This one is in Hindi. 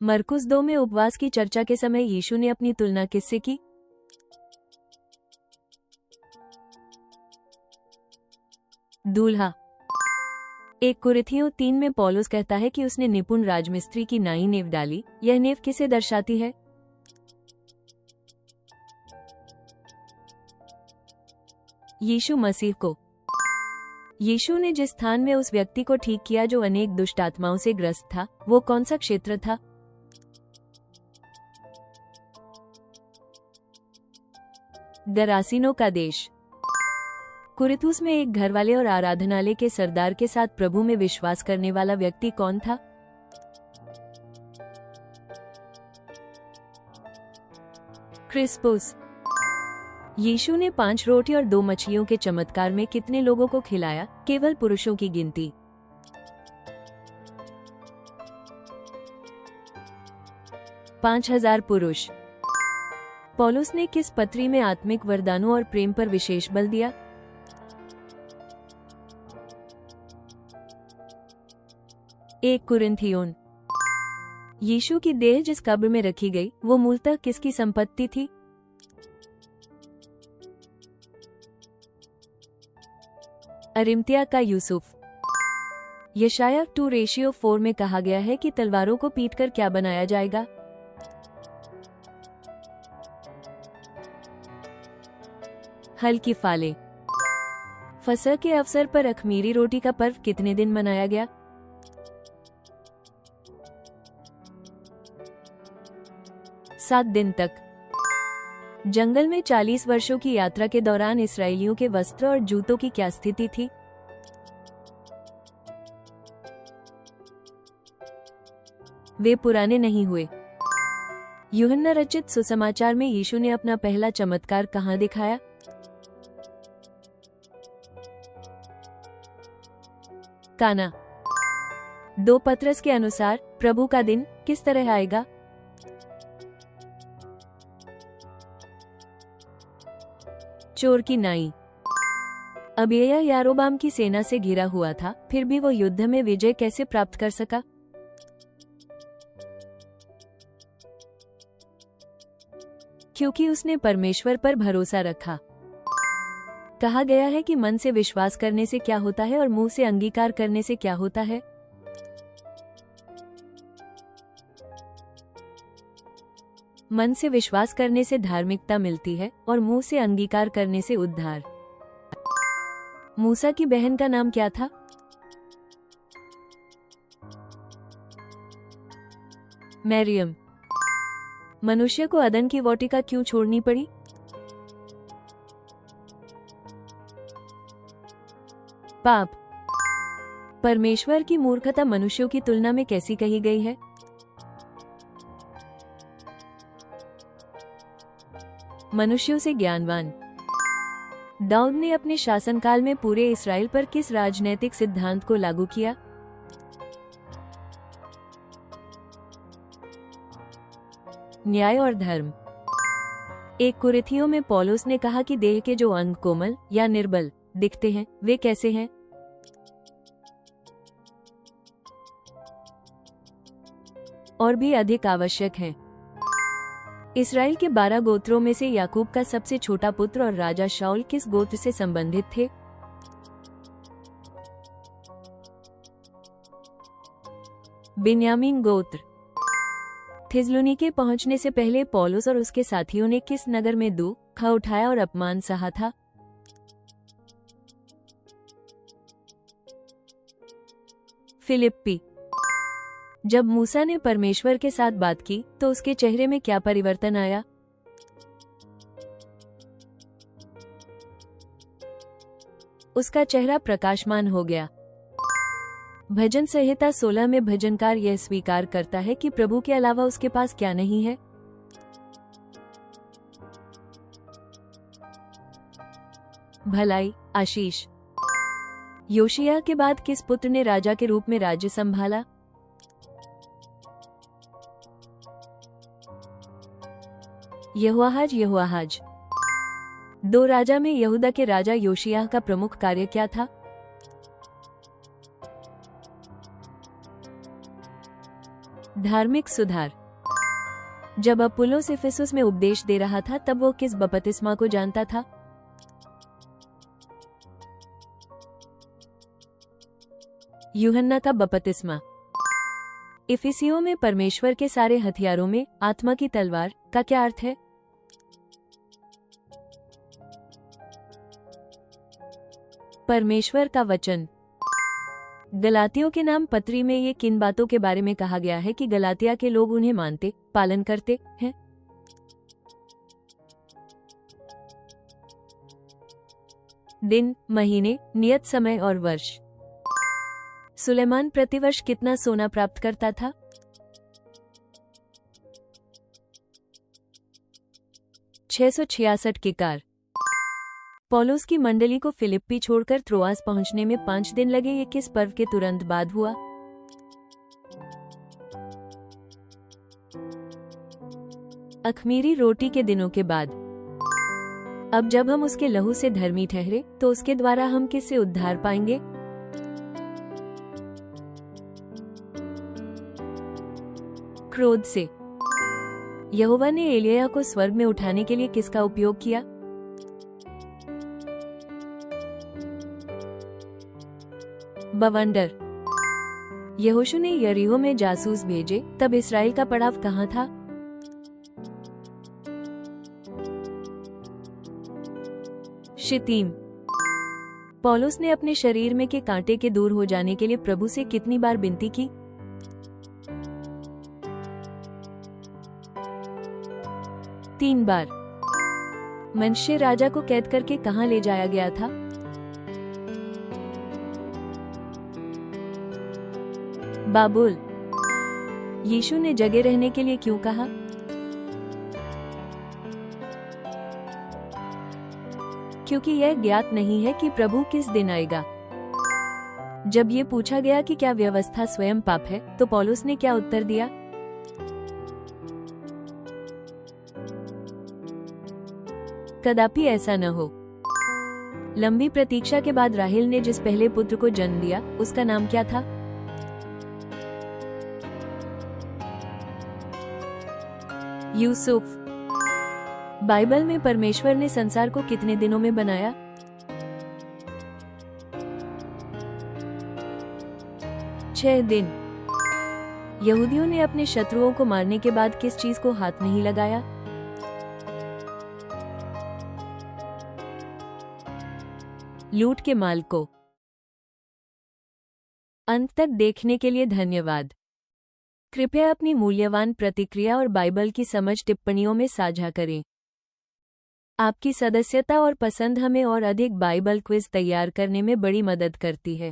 मरकुस 2 में उपवास की चर्चा के समय यीशु ने अपनी तुलना किससे की? दूल्हा। 1 कुरिन्थियों 3 में पौलुस कहता है कि उसने निपुण राजमिस्त्री की नई नींव डाली। यह नींव किसे दर्शाती है? यीशु मसीह को। यीशु ने जिस स्थान में उस व्यक्ति को ठीक किया जो अनेक दुष्ट आत्माओं से ग्रस्त था, वो कौन सा क्षेत्र था? गरासीनों का देश। कुरिन्थुस में एक घरवाले और आराधनालय के सरदार के साथ प्रभु में विश्वास करने वाला व्यक्ति कौन था? क्रिस्पुस। यीशु ने 5 रोटी और 2 मछलियों के चमत्कार में कितने लोगों को खिलाया? केवल पुरुषों की गिनती। 5000 पुरुष। पौलुस ने किस पत्री में आत्मिक वरदानों और प्रेम पर विशेष बल दिया? 1 कुरिन्थियों। यीशु की देह जिस कब्र में रखी गई, वो मूलतः किसकी संपत्ति थी? अरिमतिया का यूसुफ। यशाया 2:4 में कहा गया है कि तलवारों को पीटकर क्या बनाया जाएगा? हल की फाले। फसह के अवसर पर अख़मीरी रोटी का पर्व कितने दिन मनाया गया? 7 दिन तक। जंगल में 40 वर्षों की यात्रा के दौरान इस्राएलियों के वस्त्र और जूतों की क्या स्थिति थी? वे पुराने नहीं हुए। यूहन्ना रचित सुसमाचार में यीशु ने अपना पहला चमत्कार कहाँ दिखाया? काना। 2 पतरस के अनुसार प्रभु का दिन किस तरह आएगा? चोर की नाई। अबिय्याह यारोबाम की सेना से घिरा हुआ था, फिर भी वो युद्ध में विजय कैसे प्राप्त कर सका? क्योंकि उसने परमेश्वर पर भरोसा रखा। कहा गया है कि मन से विश्वास करने से क्या होता है और मुंह से अंगीकार करने से क्या होता है? मन से विश्वास करने से धार्मिकता मिलती है और मुंह से अंगीकार करने से उद्धार। मूसा की बहन का नाम क्या था? मरियम। मनुष्य को अदन की वाटिका क्यों छोड़नी पड़ी? पाप। परमेश्वर की मूर्खता मनुष्यों की तुलना में कैसी कही गई है? मनुष्यों से ज्ञानवान। दाऊद ने अपने शासनकाल में पूरे इस्राएल पर किस राजनैतिक सिद्धांत को लागू किया? न्याय और धर्म। 1 कुरिन्थियों में पौलुस ने कहा कि देह के जो अंग कोमल या निर्बल दिखते हैं, वे कैसे हैं? और भी अधिक आवश्यक हैं। इस्राएल के 12 गोत्रों में से याकूब का सबसे छोटा पुत्र और राजा शाऊल किस गोत्र से संबंधित थे? बिन्यामीन गोत्र। थिस्सलुनीके पहुंचने से पहले पौलुस और उसके साथियों ने किस नगर में दुख उठाया और अपमान सहा था? फिलिप्पी। जब मूसा ने परमेश्वर के साथ बात की तो उसके चेहरे में क्या परिवर्तन आया? उसका चेहरा प्रकाशमान हो गया। भजन संहिता 16 में भजनकार यह स्वीकार करता है कि प्रभु के अलावा उसके पास क्या नहीं है? भलाई, आशीष। योशिय्याह के बाद किस पुत्र ने राजा के रूप में राज्य संभाला? यहोआहाज। 2 राजा में यहूदा के राजा योशिय्याह का प्रमुख कार्य क्या था? धार्मिक सुधार। जब अपुल्लोस इफिसुस में उपदेश दे रहा था तब वो किस बपतिस्मा को जानता था? यूहन्ना का बपतिस्मा। इफिसियों में परमेश्वर के सारे हथियारों में आत्मा की तलवार का क्या अर्थ है? परमेश्वर का वचन। गलातियों के नाम पत्री में ये किन बातों के बारे में कहा गया है कि गलातिया के लोग उन्हें मानते, पालन करते हैं? दिन, महीने, नियत समय और वर्ष। सुलेमान प्रतिवर्ष कितना सोना प्राप्त करता था? 666 किकार। पौलुस की मंडली को फिलिप्पी छोड़कर त्रोआस पहुंचने में 5 दिन लगे। ये किस पर्व के तुरंत बाद हुआ? अख़मीरी रोटी के दिनों के बाद। अब जब हम उसके लहू से धर्मी ठहरे तो उसके द्वारा हम किससे उद्धार पाएंगे? क्रोध से। यहोवा ने एलिय्याह को स्वर्ग में उठाने के लिए किसका उपयोग किया? बवंडर। यहोशू ने यरीहो में जासूस भेजे, तब इस्राएल का पड़ाव कहाँ था? शितीम। पौलुस ने अपने शरीर में के कांटे के दूर हो जाने के लिए प्रभु से कितनी बार विनती की? 3 बार। मनश्शे राजा को कैद करके कहाँ ले जाया गया था? बाबुल। यीशु ने जगे रहने के लिए क्यों कहा? क्योंकि यह ज्ञात नहीं है कि प्रभु किस दिन आएगा। जब ये पूछा गया कि क्या व्यवस्था स्वयं पाप है, तो पौलुस ने क्या उत्तर दिया? कदापि ऐसा न हो। लंबी प्रतीक्षा के बाद राहेल ने जिस पहले पुत्र को जन्म दिया, उसका नाम क्या था? यूसुफ। बाइबल में परमेश्वर ने संसार को कितने दिनों में बनाया? 6 दिन। यहूदियों ने अपने शत्रुओं को मारने के बाद किस चीज को हाथ नहीं लगाया? लूट के माल को। अंत तक देखने के लिए धन्यवाद। कृपया अपनी मूल्यवान प्रतिक्रिया और बाइबल की समझ टिप्पणियों में साझा करें। आपकी सदस्यता और पसंद हमें और अधिक बाइबल क्विज तैयार करने में बड़ी मदद करती है।